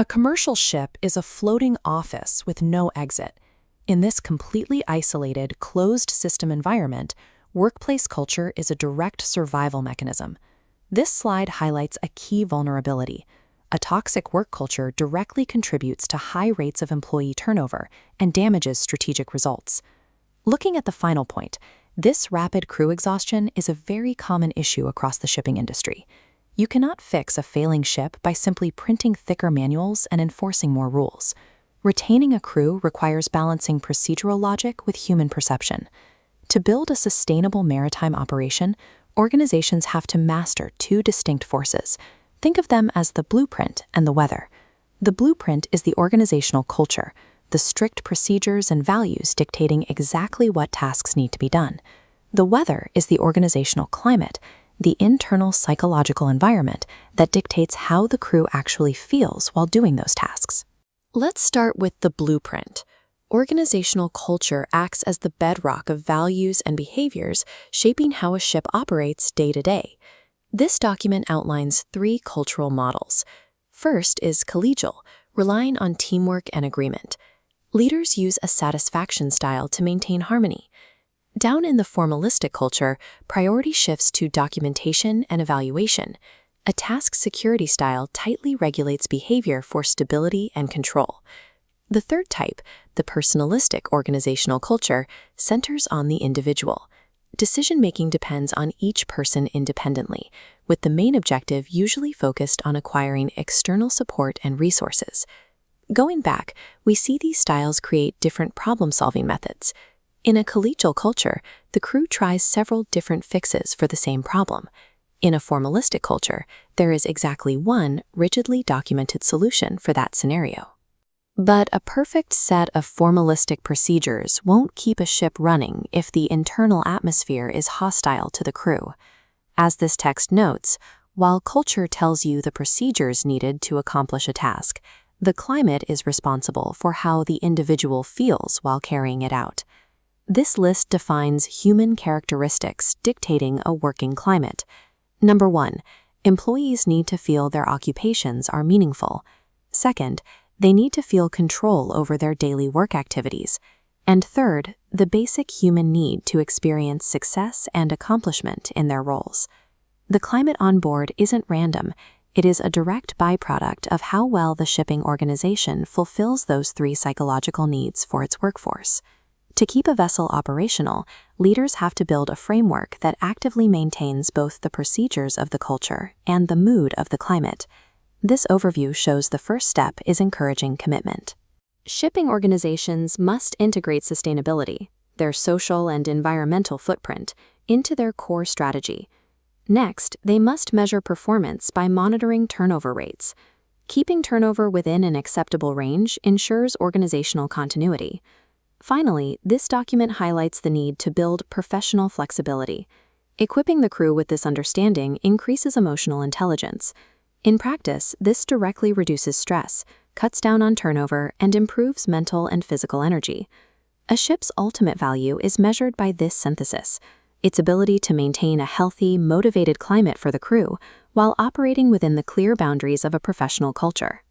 A commercial ship is a floating office with no exit. In this completely isolated, closed system environment, workplace culture is a direct survival mechanism. This slide highlights a key vulnerability. A toxic work culture directly contributes to high rates of employee turnover and damages strategic results. Looking at the final point, this rapid crew exhaustion is a very common issue across the shipping industry. You cannot fix a failing ship by simply printing thicker manuals and enforcing more rules. Retaining a crew requires balancing procedural logic with human perception. To build a sustainable maritime operation, organizations have to master two distinct forces. Think of them as the blueprint and the weather. The blueprint is the organizational culture, the strict procedures and values dictating exactly what tasks need to be done. The weather is the organizational climate, the internal psychological environment that dictates how the crew actually feels while doing those tasks. Let's start with the blueprint. Organizational culture acts as the bedrock of values and behaviors, shaping how a ship operates day to day. This document outlines three cultural models. First is collegial, relying on teamwork and agreement. Leaders use a satisfaction style to maintain harmony. Down in the formalistic culture, priority shifts to documentation and evaluation. A task security style tightly regulates behavior for stability and control. The third type, the personalistic organizational culture, centers on the individual. Decision-making depends on each person independently, with the main objective usually focused on acquiring external support and resources. Going back, we see these styles create different problem-solving methods. In a collegial culture, the crew tries several different fixes for the same problem. In a formalistic culture, there is exactly one rigidly documented solution for that scenario. But a perfect set of formalistic procedures won't keep a ship running if the internal atmosphere is hostile to the crew. As this text notes, while culture tells you the procedures needed to accomplish a task, the climate is responsible for how the individual feels while carrying it out. This list defines human characteristics dictating a working climate. Number 1, employees need to feel their occupations are meaningful. Second, they need to feel control over their daily work activities. And third, the basic human need to experience success and accomplishment in their roles. The climate on board isn't random. It is a direct byproduct of how well the shipping organization fulfills those three psychological needs for its workforce. To keep a vessel operational, leaders have to build a framework that actively maintains both the procedures of the culture and the mood of the climate. This overview shows the first step is encouraging commitment. Shipping organizations must integrate sustainability, their social and environmental footprint, into their core strategy. Next, they must measure performance by monitoring turnover rates. Keeping turnover within an acceptable range ensures organizational continuity. Finally, this document highlights the need to build professional flexibility. Equipping the crew with this understanding increases emotional intelligence. In practice, this directly reduces stress, cuts down on turnover, and improves mental and physical energy. A ship's ultimate value is measured by this synthesis: its ability to maintain a healthy, motivated climate for the crew while operating within the clear boundaries of a professional culture.